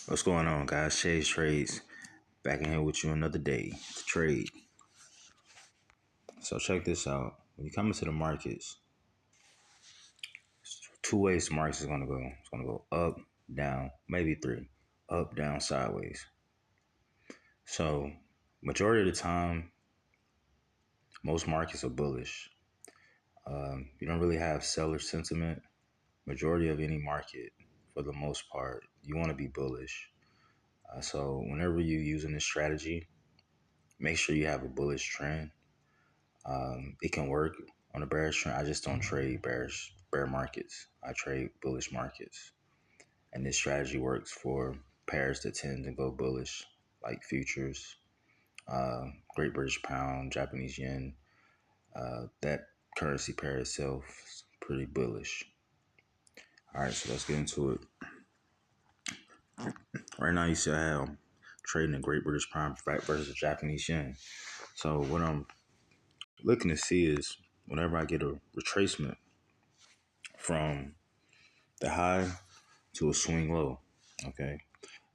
What's going on, guys? Shades Trades back in here with you another day to trade. So check this out. When you come into the markets, two ways the markets is gonna go. It's gonna go up, down, maybe three. Up, down, sideways. So majority of the time, most markets are bullish. You don't really have seller sentiment. Majority of any market, for the most part, you want to be bullish. So whenever you're using this strategy, make sure you have a bullish trend. It can work on a bearish trend. I just don't trade bear markets. I trade bullish markets, and this strategy works for pairs that tend to go bullish, like futures, Great British Pound, Japanese Yen. That currency pair itself is pretty bullish. All right, so let's get into it. Right now, you see I have trading the Great British Pound versus Japanese Yen. So what I'm looking to see is whenever I get a retracement from the high to a swing low, okay?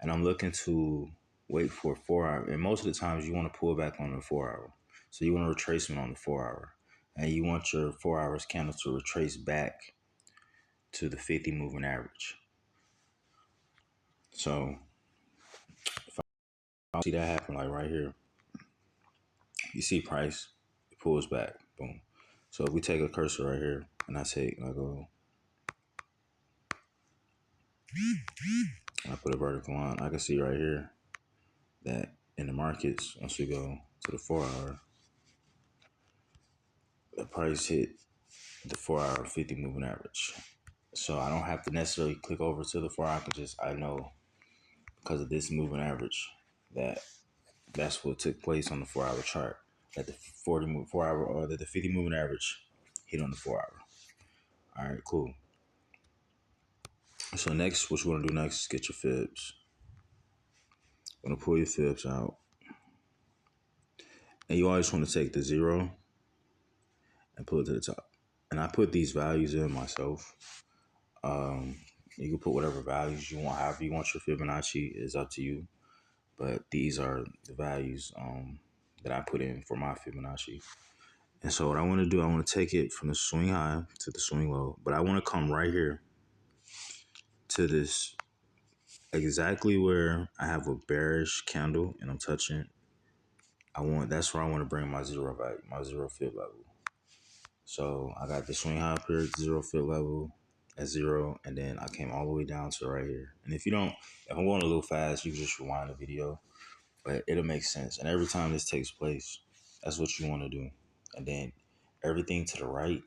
And I'm looking to wait for 4 hour. And most of the times you want to pull back on the 4 hour. So you want a retracement on the 4 hour. And you want your 4 hours candle to retrace back to the 50 moving average. So if I see that happen, like right here, you see price, it pulls back, boom. So if we take a cursor right here and I go, I put a vertical line, I can see right here that in the markets, once we go to the 4 hour, the price hit the 4 hour 50 moving average. So I don't have to necessarily click over to the 4 hour. I know because of this moving average that that's what took place on the 4 hour chart. That the 4 hour or that the 50 moving average hit on the 4 hour. All right, cool. So next, what you want to do next is get your fibs. You want to pull your fibs out. And you always want to take the 0 and pull it to the top. And I put these values in myself. You can put whatever values you want, however you want your Fibonacci is up to you. But these are the values that I put in for my Fibonacci. And so what I want to do, I want to take it from the swing high to the swing low. But I want to come right here to this exactly where I have a bearish candle and I'm touching. That's where I want to bring my 0 value, my 0 fib level. So I got the swing high up here at 0 fib level at 0, and then I came all the way down to right here. And if I'm going a little fast, you can just rewind the video, but it'll make sense. And every time this takes place, that's what you want to do. And then everything to the right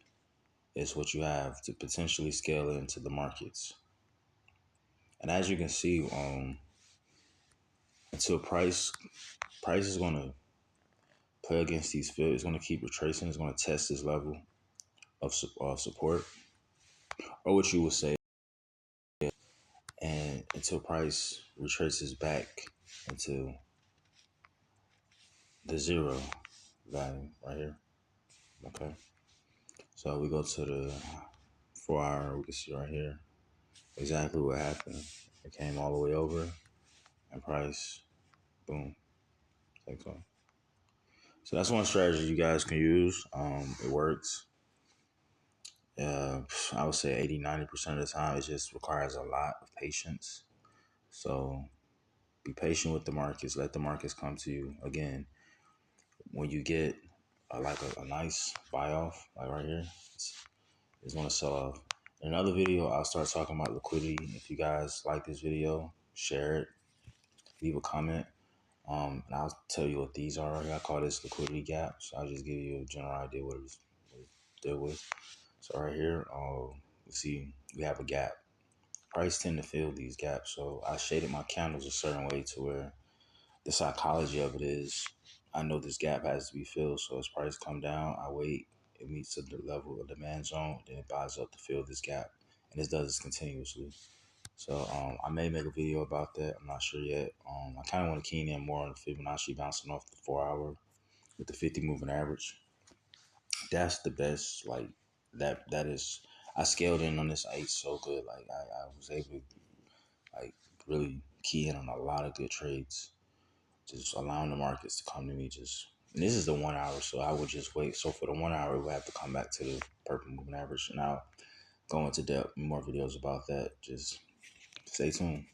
is what you have to potentially scale into the markets. And as you can see, until price is going to play against these fields, it's going to keep retracing. It's going to test this level of support, or what you would say. And until price retraces back into the 0 value right here. Okay. So we go to the 4 hour, we can see right here exactly what happened. It came all the way over and price, boom, takes off. So that's one strategy you guys can use. It works. I would say 80-90% of the time, it just requires a lot of patience. So be patient with the markets. Let the markets come to you. Again, when you get a nice buy off, like right here, it's going to sell off. In another video, I'll start talking about liquidity. If you guys like this video, share it, leave a comment. And I'll tell you what these are. I call this liquidity gap. So I'll just give you a general idea what it's deal with. So right here, you see we have a gap. Price tend to fill these gaps. So I shaded my candles a certain way to where the psychology of it is I know this gap has to be filled. So as price come down, I wait. It meets the level of demand zone. Then it buys up to fill this gap. And this does this continuously. So I may make a video about that. I'm not sure yet. I kind of want to keen in more on the Fibonacci bouncing off the 4 hour with the 50 moving average. That's the best. Like that is. I scaled in on this. I ate so good. Like I was able to like really key in on a lot of good trades. Just allowing the markets to come to me. And this is the 1 hour, so I would just wait. So for the 1 hour, we'll have to come back to the purple moving average, and I'll go into depth more videos about that. Just stay tuned.